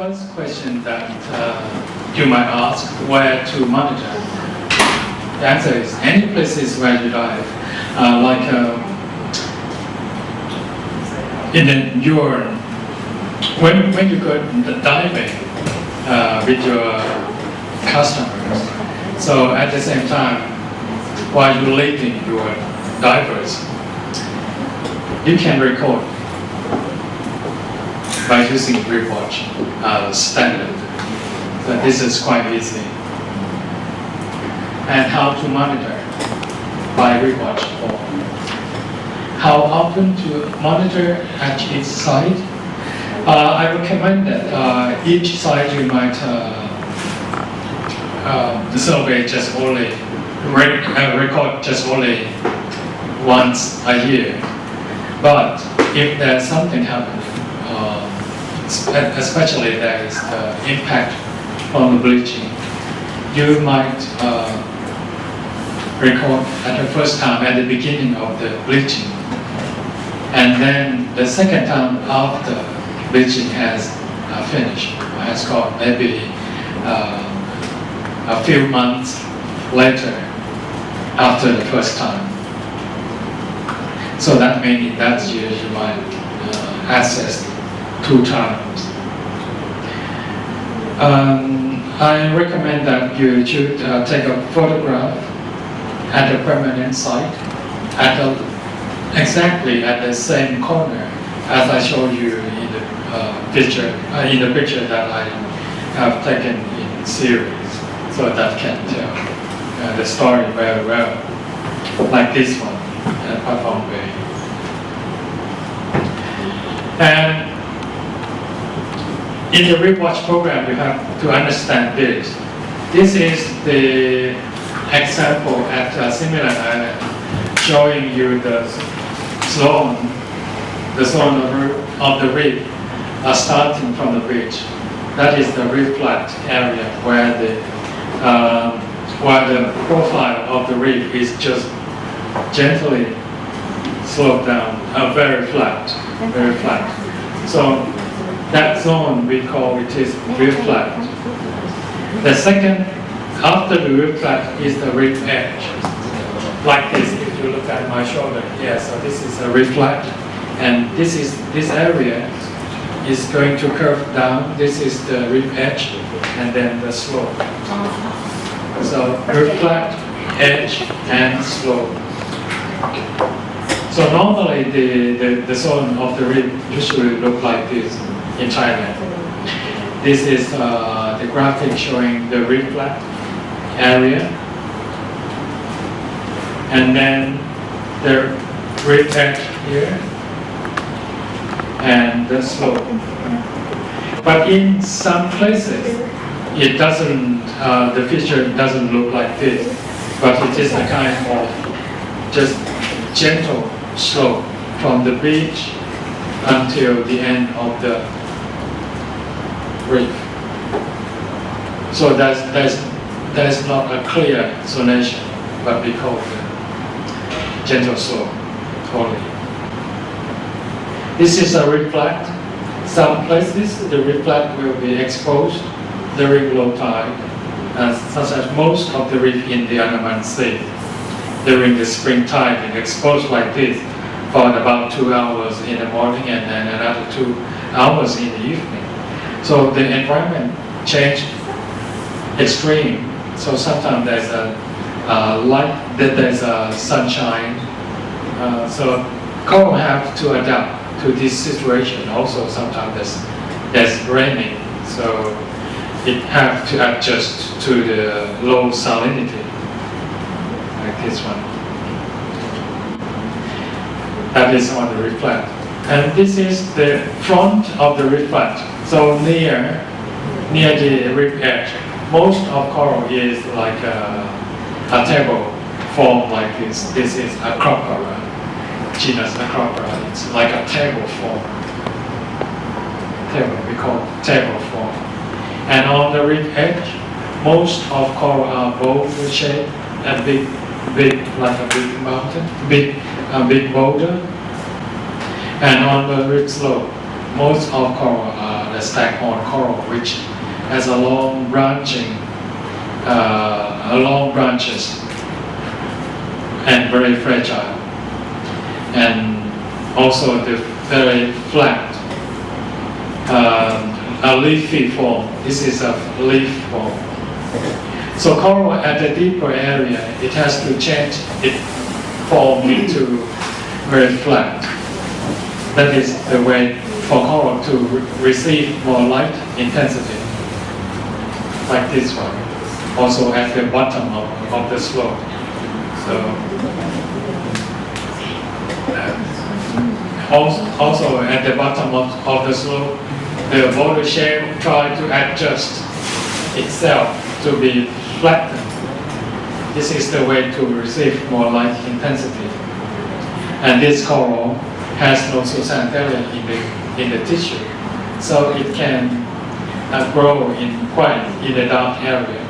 first question that you might ask, where to monitor? The answer is any places where you dive, when you go diving with your customers. So at the same time, while you're leading your divers, you can record by using Reef Watch standard. So this is quite easy. And how to monitor by Reef Watch. How often to monitor at each site? I recommend that each site you might survey just only record just only once a year. But if there's something happening, especially there is the impact from the bleaching, you might record at the first time at the beginning of the bleaching, and then the second time after bleaching has finished, has gone, maybe a few months later after the first time. So that means that year you might assess 2 times. I recommend that you should take a photograph at a permanent site, exactly at the same corner as I showed you in the picture that I have taken in series, so that can tell the story very well, like this one at Patong Bay. And in the Reef Watch program, you have to understand this. This is the example at Similar Island, showing you the zone of the reef starting from the beach. That is the reef flat area where the profile of the reef is just gently sloped down, very flat. So that zone we call it is reef flat. The second after the reef flat is the reef edge. Like this, if you look at my shoulder here, so this is a reef flat, and this area is going to curve down. This is the reef edge, and then the slope. So reef flat, edge, and slope. So normally the zone of the reef usually look like this in Thailand. This is the graphic showing the reef flat area, and then the reef edge here, and the slope. But in some places, it doesn't, the feature doesn't look like this, but it is a kind of just gentle slope from the beach until the end of the reef. So there's not a clear zonation, but we call it gentle slope only. This is a reef flat. Some places the reef flat will be exposed during low tide, such as most of the reef in the Andaman Sea. During the spring tide, it's exposed like this for about 2 hours in the morning and then another 2 hours in the evening. So the environment changed extreme. So sometimes there's a light, there's a sunshine. So coral have to adapt to this situation. Also sometimes there's raining, so it have to adjust to the low salinity, like this one. That is on the reef flat. And this is the front of the reef flat. So near the reef edge, most of coral is like a table form like this. This is a crocodile, genus Acropora. It's like a table form. We call table form. And on the reef edge, most of coral are bowl shaped and big, like a big mountain, big boulder. And on the reef slope, most of coral are the the staghorn coral, which has a long branches and very fragile, and also the very flat, a leafy form. This is a leaf form. So coral at a deeper area, it has to change its form into very flat. That is the way for coral to receive more light intensity, like this one. Also at the bottom of the slope. So also at the bottom of the slope, the water shale try to adjust itself to be flattened. This is the way to receive more light intensity. And this coral has no zooxantheria in the tissue, so it can grow in a dark area.